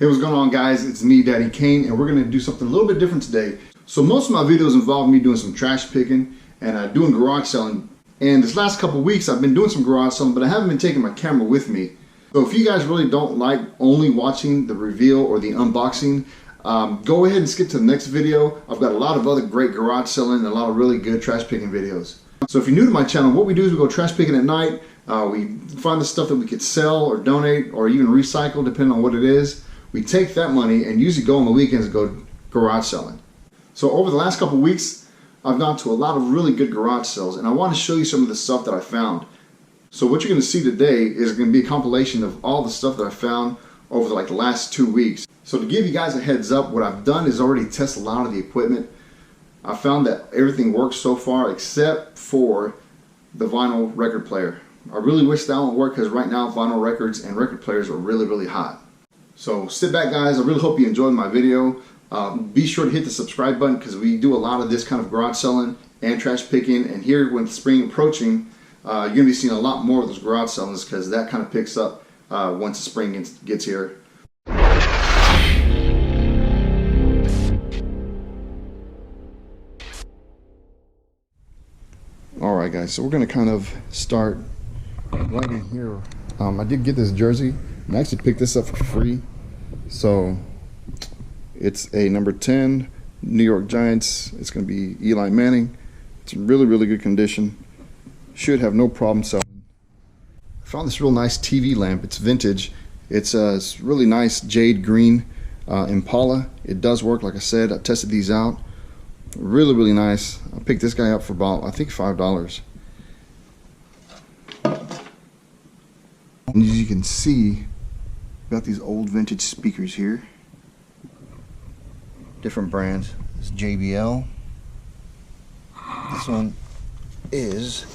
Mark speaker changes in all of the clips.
Speaker 1: Hey, what's going on, guys? It's me, Daddy Kane, and we're going to do something a little bit different today. So most of my videos involve me doing some trash picking and doing garage selling. And this last couple weeks I've been doing some garage selling, but I haven't been taking my camera with me. So if you guys really don't like only watching the reveal or the unboxing, go ahead and skip to the next video. I've got a lot of other great garage selling and a lot of really good trash picking videos. So if you're new to my channel, what we do is we go trash picking at night. We find the stuff that we could sell or donate or even recycle, depending on what it is. We take that money and usually go on the weekends and go garage selling. So over the last couple of weeks, I've gone to a lot of really good garage sales, and I want to show you some of the stuff that I found. So what you're going to see today is going to be a compilation of all the stuff that I found over the last 2 weeks. So to give you guys a heads up, what I've done is already test a lot of the equipment. I found that everything works so far except for the vinyl record player. I really wish that one worked, because right now vinyl records and record players are really hot. So sit back, guys. I really hope you enjoyed my video. Be sure to hit the subscribe button, because we do a lot of this kind of garage selling and trash picking. And here, with spring approaching, you're going to be seeing a lot more of those garage sellings, because that kind of picks up once the spring gets here. Alright, guys, so we're going to kind of start right in here. I did get this jersey, and I actually picked this up for free. So it's a number 10 New York Giants. It's going to be Eli Manning. It's in really good condition. Should have no problem selling. I found this real nice TV lamp. It's vintage. It's really nice jade green Impala. It does work, like I said. I tested these out. Really nice. I picked this guy up for about, I think, $5. And as you can see, got these old vintage speakers here. Different brands. This is JBL. This one is,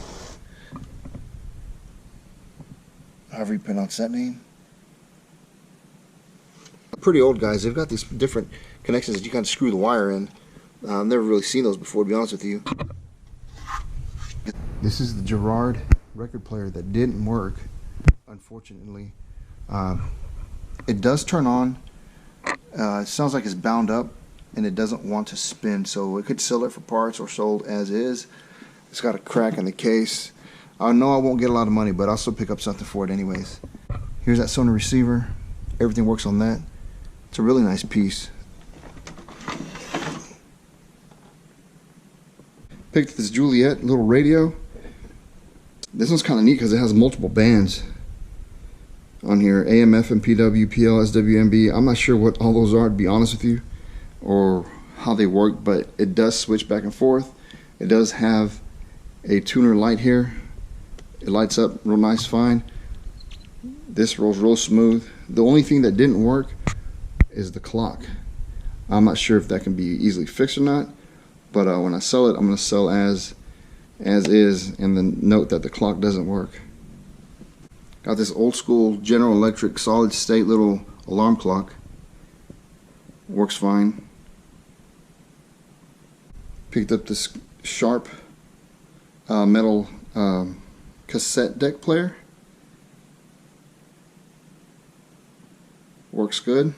Speaker 1: however you pronounce that name. Pretty old, guys. They've got these different connections that you kind of screw the wire in. I've never really seen those before, to be honest with you. This is the Gerard record player that didn't work, unfortunately. It does turn on. It sounds like it's bound up, and it doesn't want to spin, so it could sell it for parts or sold as is. It's got a crack in the case. I know I won't get a lot of money, but I'll still pick up something for it anyways. Here's that Sony receiver. Everything works on that. It's a really nice piece. Picked this Juliet little radio. This one's kind of neat because it has multiple bands on here. AM, FM, PW, PL, SWMB. I'm not sure what all those are, to be honest with you, or how they work, but it does switch back and forth. It does have a tuner light here. It lights up real nice, fine. This rolls real smooth. The only thing that didn't work is the clock. I'm not sure if that can be easily fixed or not, but when I sell it, I'm going to sell as is, and then note that the clock doesn't work. Got this old school General Electric solid state little alarm clock. Works fine. Picked up this Sharp metal cassette deck player. Works good.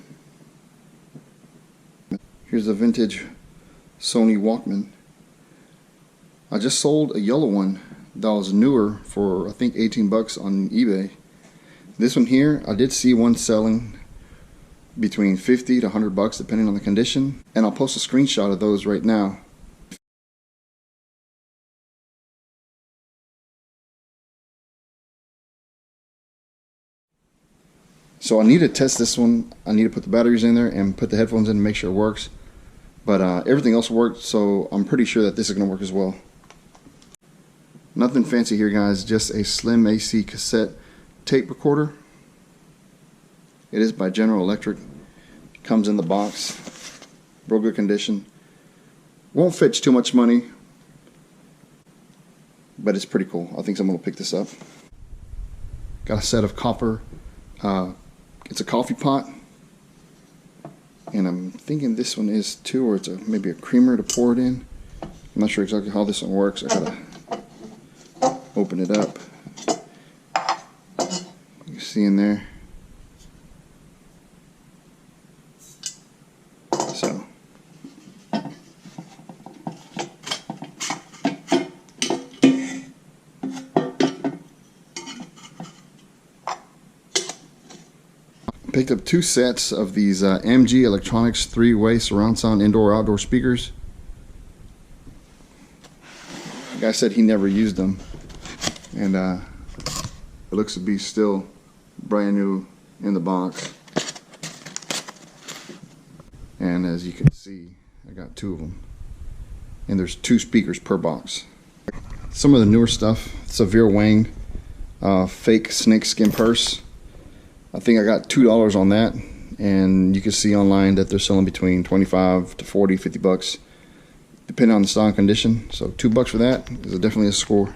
Speaker 1: Here's a vintage Sony Walkman. I just sold a yellow one that was newer for, I think, 18 bucks on eBay. This one here, I did see one selling between 50 to 100 bucks depending on the condition, and I'll post a screenshot of those right now. So I need to test this one. I need to put the batteries in there and put the headphones in to make sure it works. But everything else worked, so I'm pretty sure that this is going to work as well. Nothing fancy here, guys, just a slim AC cassette tape recorder. It is by General Electric. It comes in the box. Real good condition. Won't fetch too much money, but it's pretty cool. I think someone will pick this up. Got a set of copper. It's a coffee pot. And I'm thinking this one is too, or it's maybe a creamer to pour it in. I'm not sure exactly how this one works. I gotta open it up. You can see in there. Picked up 2 sets of these MG Electronics 3-way surround sound indoor-outdoor speakers. The guy said he never used them, and it looks to be still brand new in the box. And as you can see, I got 2 of them, and there's 2 speakers per box. Some of the newer stuff, Severe Wang fake snakeskin purse. I think I got $2 on that, and you can see online that they're selling between 25 to 40, 50 bucks, depending on the style and condition. So $2 for that is definitely a score.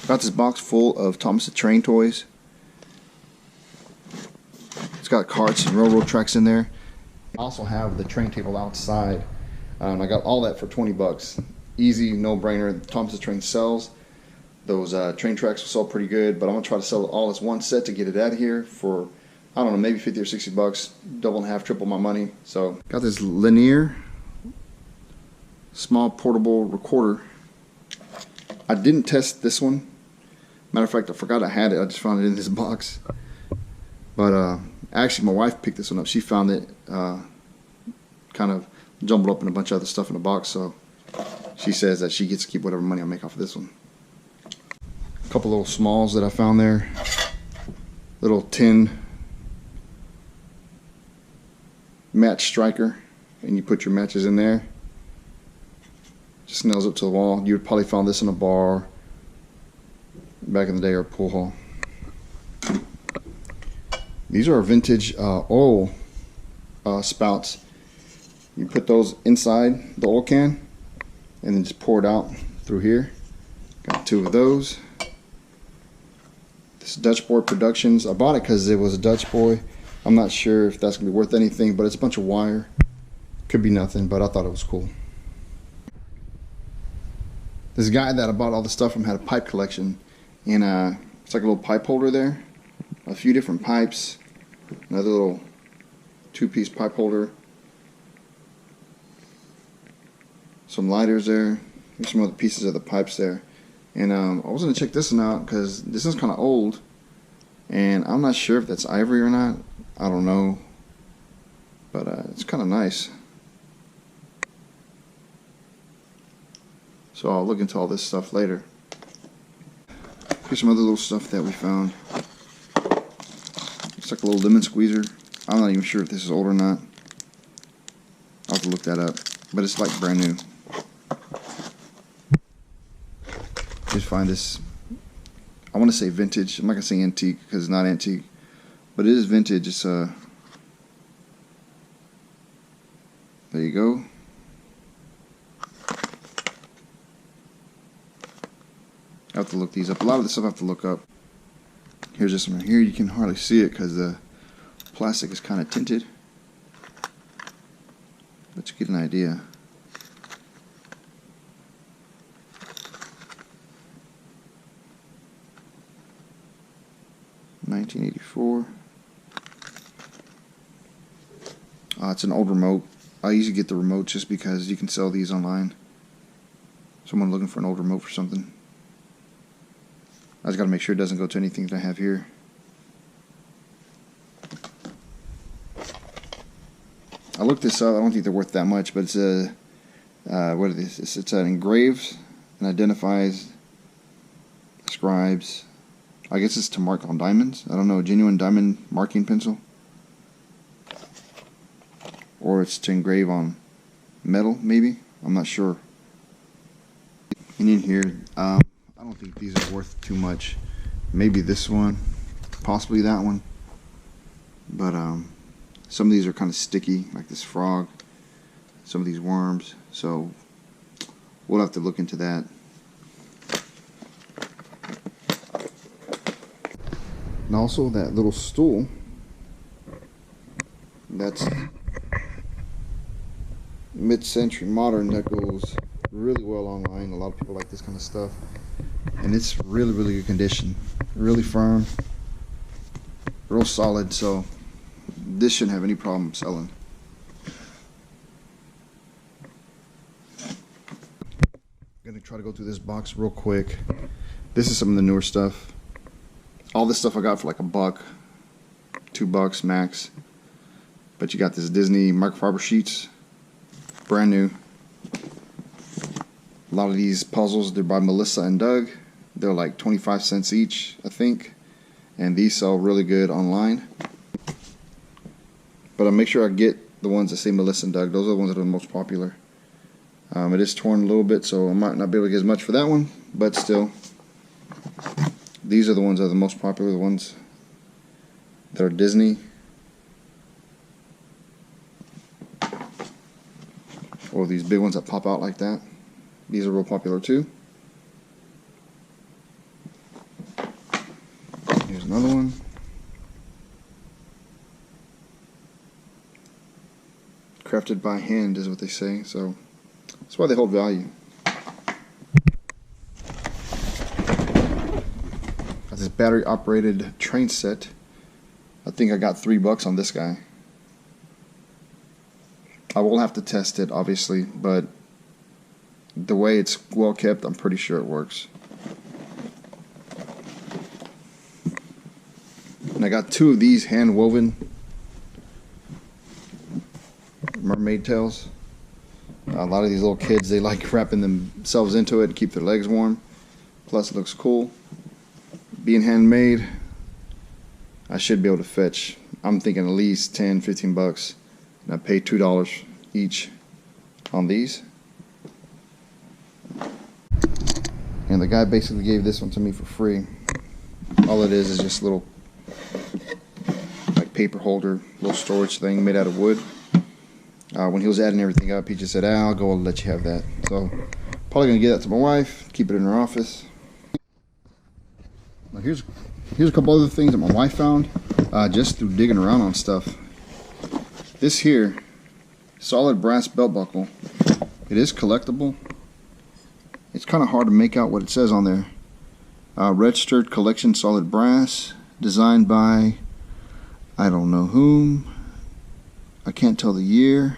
Speaker 1: Got this box full of Thomas the Train toys. It's got carts and railroad tracks in there. I also have the train table outside. I got all that for 20 bucks. Easy, no-brainer. Thomas the Train sells. Those train tracks will sell pretty good, but I'm gonna try to sell it all as one set to get it out of here for, I don't know, maybe 50 or 60 bucks, double and a half, triple my money. So got this Linear small portable recorder. I didn't test this one. Matter of fact, I forgot I had it. I just found it in this box. But actually, my wife picked this one up. She found it kind of jumbled up in a bunch of other stuff in the box. So she says that she gets to keep whatever money I make off of this one. A couple little smalls that I found there. Little tin match striker, and you put your matches in there. Just nails up to the wall. You would probably find this in a bar back in the day, or a pool hall. These are vintage oil spouts. You put those inside the oil can and then just pour it out through here. Got 2 of those. This Dutch Boy Productions. I bought it because it was a Dutch Boy. I'm not sure if that's gonna be worth anything, but it's a bunch of wire. Could be nothing, but I thought it was cool. This guy that I bought all the stuff from had a pipe collection, and it's like a little pipe holder there. A few different pipes. Another little 2-piece pipe holder. Some lighters there. Here's some other pieces of the pipes there. And I was going to check this one out because this is kind of old. And I'm not sure if that's ivory or not. I don't know. But it's kind of nice. So I'll look into all this stuff later. Here's some other little stuff that we found. It's like a little lemon squeezer. I'm not even sure if this is old or not. I'll have to look that up. But it's like brand new. Just find this, I want to say vintage. I'm not going to say antique because it's not antique. But it is vintage. It's there you go. I have to look these up. A lot of this stuff I have to look up. Here's this one right here. You can hardly see it because the plastic is kind of tinted. But you get an idea. $1984. It's an old remote. I usually get the remote just because you can sell these online. Someone looking for an old remote for something. I just got to make sure it doesn't go to anything that I have here. I looked this up. I don't think they're worth that much, but it's a what is this? It's an engraves and identifies, scribes. I guess it's to mark on diamonds. I don't know, a genuine diamond marking pencil, or it's to engrave on metal. Maybe, I'm not sure. And in here, I don't think these are worth too much. Maybe this one, possibly that one. But some of these are kind of sticky, like this frog. Some of these worms. So we'll have to look into that. And also that little stool. That's mid-century modern. That goes really well online. A lot of people like this kind of stuff. And it's really, really good condition. Really firm. Real solid. So this shouldn't have any problem selling. I'm gonna try to go through this box real quick. This is some of the newer stuff. All this stuff I got for like $1. $2 max. But you got this Disney microfiber sheets, brand new. A lot of these puzzles, they're by Melissa and Doug. They're like 25 cents each, I think. And these sell really good online. But I'll make sure I get the ones that say Melissa and Doug. Those are the ones that are the most popular. It is torn a little bit, so I might not be able to get as much for that one. But still, these are the ones that are the most popular, the ones that are Disney. Or these big ones that pop out like that. These are real popular too. Here's another one. Crafted by hand is what they say, so that's why they hold value. Got this battery operated train set. I think I got $3 on this guy. I will have to test it, obviously, but the way it's well kept, I'm pretty sure it works. And I got 2 of these hand woven mermaid tails. A lot of these little kids, they like wrapping themselves into it to keep their legs warm. Plus it looks cool. Being handmade, I should be able to fetch, I'm thinking at least $10, $15. And I paid $2 each on these. And the guy basically gave this one to me for free. All it is just a little like paper holder, little storage thing made out of wood. When he was adding everything up, he just said, I'll go and let you have that. So probably gonna give that to my wife, keep it in her office. Now here's a couple other things that my wife found just through digging around on stuff. This here, solid brass belt buckle. It is collectible. It's kind of hard to make out what it says on there. Registered collection solid brass, designed by I don't know whom. I can't tell the year.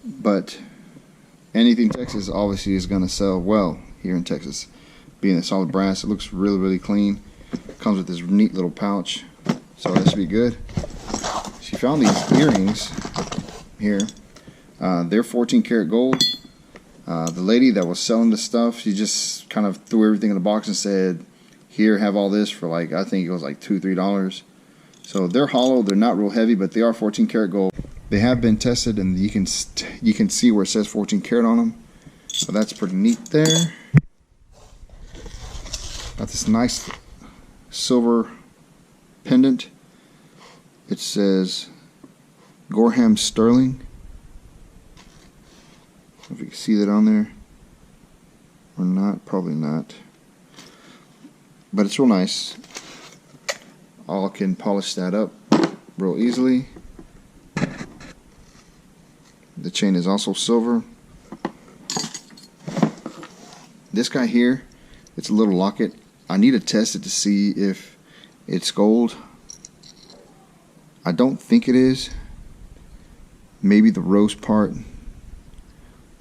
Speaker 1: But anything Texas obviously is going to sell well here in Texas. Being a solid brass, it looks really, really clean. Comes with this neat little pouch, so that should be good. She found these earrings here. They're 14 karat gold. The lady that was selling the stuff, she just kind of threw everything in the box and said, here, have all this for like, I think it was like $2, $3. So they're hollow, they're not real heavy, but they are 14 karat gold. They have been tested, and you can see where it says 14 karat on them. So that's pretty neat there. Got this nice silver pendant. It says Gorham Sterling. If you can see that on there or not, probably not. But it's real nice. I can polish that up real easily. The chain is also silver. This guy here, it's a little locket. I need to test it to see if it's gold. I don't think it is. Maybe the rose part.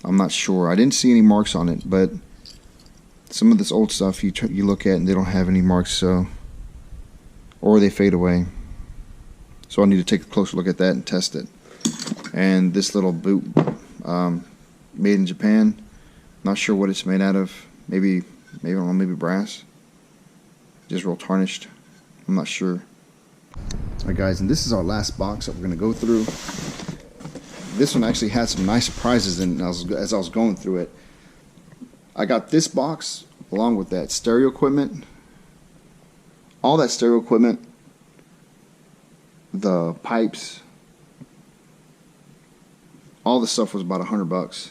Speaker 1: I'm not sure. I didn't see any marks on it, but some of this old stuff you look at and they don't have any marks, so, or they fade away. So I need to take a closer look at that and test it. And this little boot, made in Japan. Not sure what it's made out of. Maybe I don't know, maybe brass. Just real tarnished. I'm not sure. Alright guys, and this is our last box that we're gonna go through. This one actually had some nice surprises in as I was going through it. I got this box along with that stereo equipment. All that stereo equipment, the pipes, all the stuff was about $100.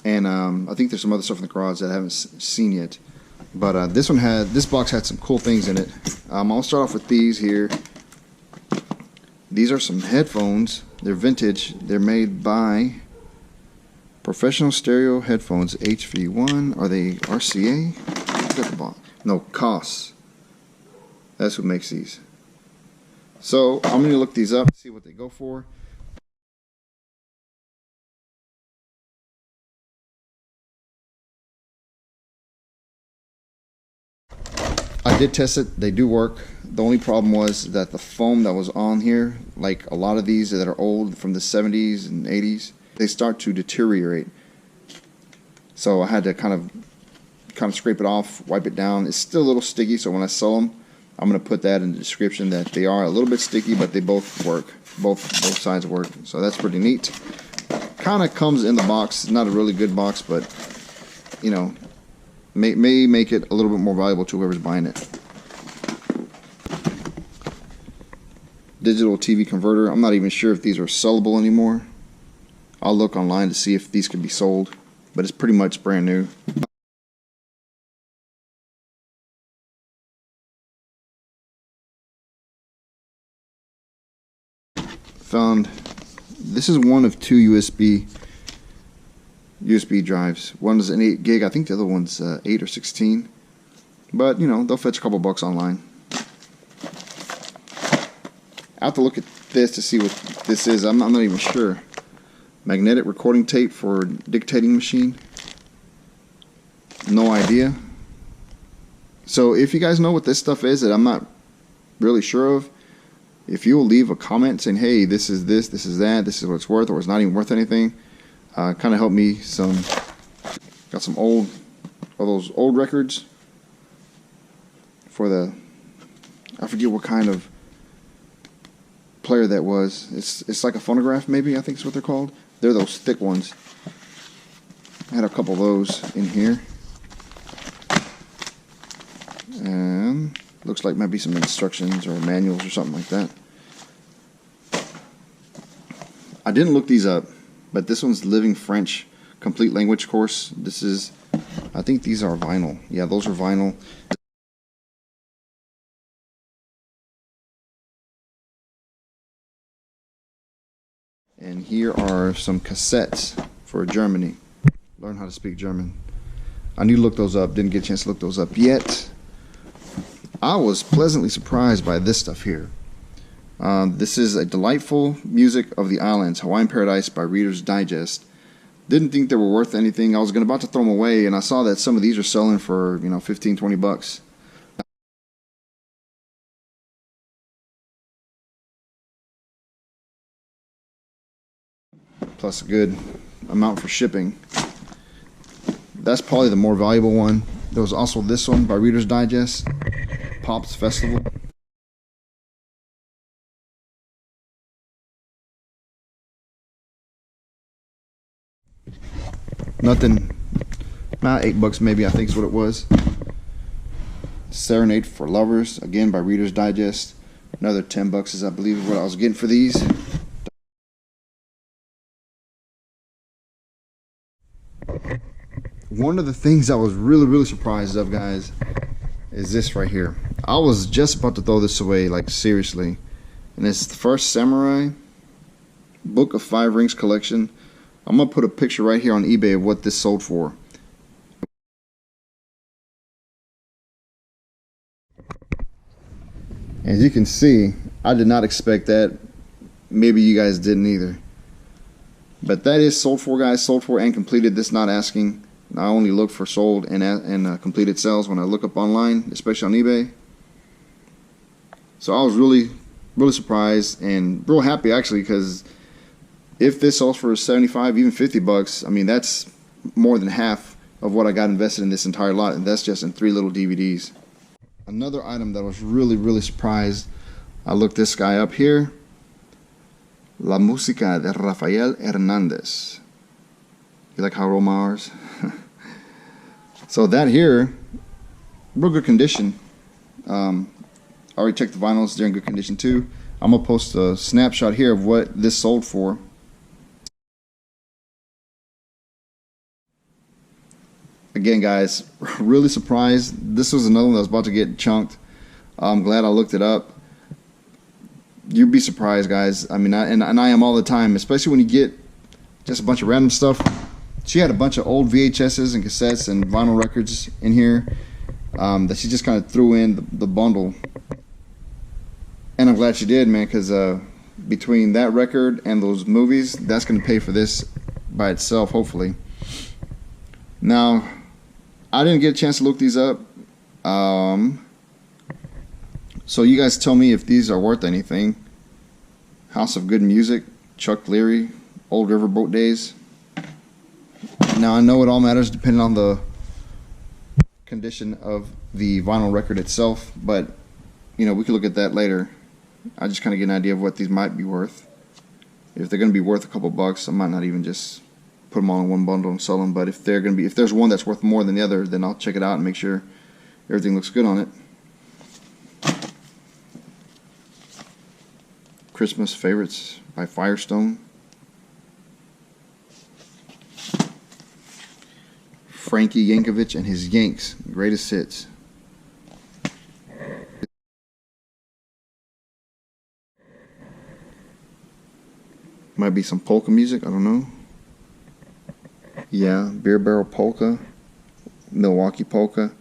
Speaker 1: And I think there's some other stuff in the garage that I haven't seen yet. But this box had some cool things in it. I'll start off with these here. These are some headphones. They're vintage. They're made by Professional Stereo Headphones HV1. Are they RCA? Look at the box. No, COS. That's who makes these. So I'm going to look these up, see what they go for. I did test it. They do work. The only problem was that the foam that was on here, like a lot of these that are old from the 70s and 80s, they start to deteriorate. So I had to kind of scrape it off, wipe it down. It's still a little sticky, so when I sell them, I'm going to put that in the description that they are a little bit sticky, but they both work. Both sides work. So that's pretty neat. Kind of comes in the box. It's not a really good box, but you know, may make it a little bit more valuable to whoever's buying it. Digital TV converter. I'm not even sure if these are sellable anymore. I'll look online to see if these can be sold, but it's pretty much brand new. Found this is one of two USB drives. One is an 8 gig. I think the other one's 8 or 16. But you know, they'll fetch a couple bucks online. I have to look at this to see what this is. I'm not even sure. Magnetic recording tape for dictating machine. No idea. So if you guys know what this stuff is that I'm not really sure of, if you will leave a comment saying, hey, this is this is that, this is what it's worth, or it's not even worth anything, kind of help me some. Got some all those old records for the, I forget what kind of player that was. It's like a phonograph, maybe, I think is what they're called. They're those thick ones. I had a couple of those in here. And looks like maybe some instructions or manuals or something like that. I didn't look these up, but this one's Living French Complete Language Course. This is, I think these are vinyl. Yeah, those are vinyl. And here are some cassettes for Germany. Learn how to speak German. I need to look those up. Didn't get a chance to look those up yet. I was pleasantly surprised by this stuff here. This is a Delightful Music of the Islands, Hawaiian Paradise by Reader's Digest. Didn't think they were worth anything. I was about to throw them away, and I saw that some of these are selling for, you know, 15, 20 bucks. Plus a good amount for shipping. That's probably the more valuable one. There was also this one by Reader's Digest, Pops Festival. Nothing, not $8 maybe, I think is what it was. Serenade for Lovers, again by Reader's Digest. Another $10 is, I believe, what I was getting for these. One of the things I was really surprised of, guys, is this right here. I was just about to throw this away, like seriously. And it's the First Samurai Book of 5 Rings collection. I'm gonna put a picture right here on eBay of what this sold for. As you can see, I did not expect that. Maybe you guys didn't either. But that is sold for, guys. Sold for and completed. This not asking. I only look for sold and completed sales when I look up online, especially on eBay. So I was really surprised and real happy, actually, because if this sells for 75, even 50 bucks, I mean, that's more than half of what I got invested in this entire lot, and that's just in 3 little DVDs. Another item that was really surprised, I looked this guy up here. La Música de Rafael Hernández. You like Harold Mars? So that here, real good condition. I already checked the vinyls, they're in good condition too. I'm gonna post a snapshot here of what this sold for. Again, guys, really surprised. This was another one that was about to get chunked. I'm glad I looked it up. You'd be surprised, guys. I mean, I am all the time, especially when you get just a bunch of random stuff. She had a bunch of old VHSs and cassettes and vinyl records in here that she just kind of threw in the bundle. And I'm glad she did, man, because between that record and those movies, that's going to pay for this by itself, hopefully. Now, I didn't get a chance to look these up. So you guys tell me if these are worth anything. House of Good Music, Chuck Leary, Old Riverboat Days. Now I know it all matters depending on the condition of the vinyl record itself, but you know, we could look at that later. I just kind of get an idea of what these might be worth. If they're going to be worth a couple bucks, I might not even just put them all in one bundle and sell them. But if there's one that's worth more than the other, then I'll check it out and make sure everything looks good on it. Christmas Favorites by Firestone. Frankie Yankovic and his Yanks, greatest hits. Might be some polka music, I don't know. Yeah, Beer Barrel Polka, Milwaukee Polka.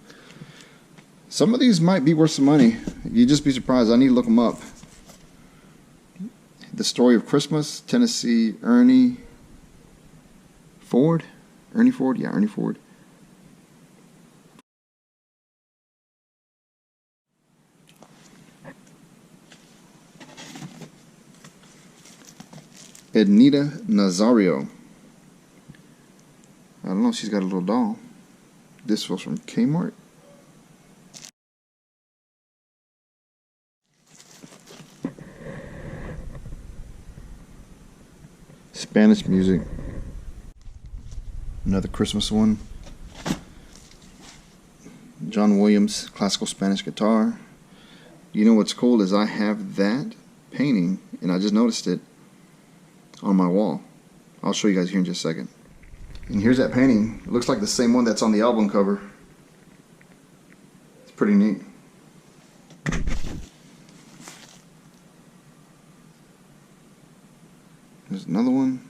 Speaker 1: Some of these might be worth some money. You'd just be surprised. I need to look them up. The Story of Christmas, Tennessee Ernie Ford? Ernie Ford? Yeah, Ernie Ford. Ednita Nazario. I don't know, she's got a little doll. This was from Kmart. Spanish music. Another Christmas one. John Williams, classical Spanish guitar. You know what's cool is I have that painting, and I just noticed it on my wall. I'll show you guys here in just a second. And here's that painting. It looks like the same one that's on the album cover. It's pretty neat. There's another one.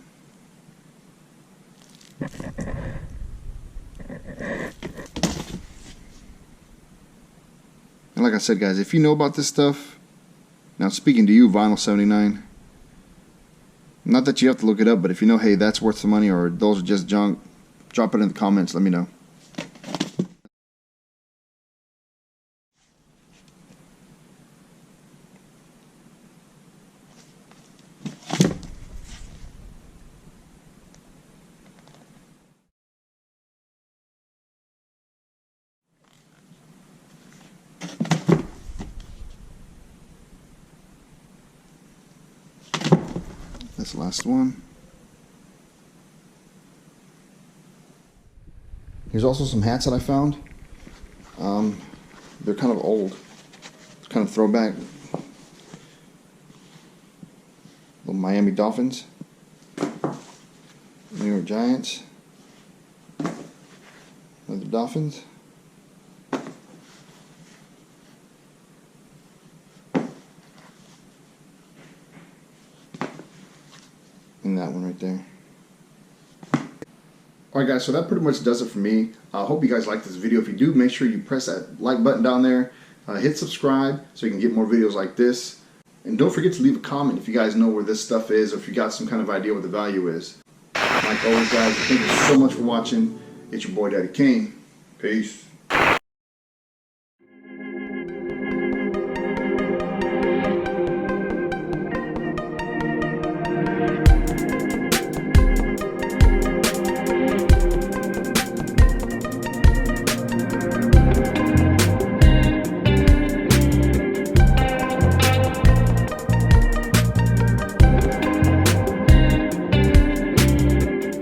Speaker 1: And like I said, guys, if you know about this stuff, now speaking to you, Vinyl 79, not that you have to look it up, but if you know, hey, that's worth some money or those are just junk, drop it in the comments, let me know. That's the last one. Here's also some hats that I found. They're kind of old. It's kind of throwback. The Miami Dolphins. New York Giants. Another Dolphins. And that one right there. Alright guys, so that pretty much does it for me. I hope you guys like this video. If you do, make sure you press that like button down there. Hit subscribe so you can get more videos like this. And don't forget to leave a comment if you guys know where this stuff is or if you got some kind of idea what the value is. Like always guys, thank you so much for watching. It's your boy Daddy Kane. Peace.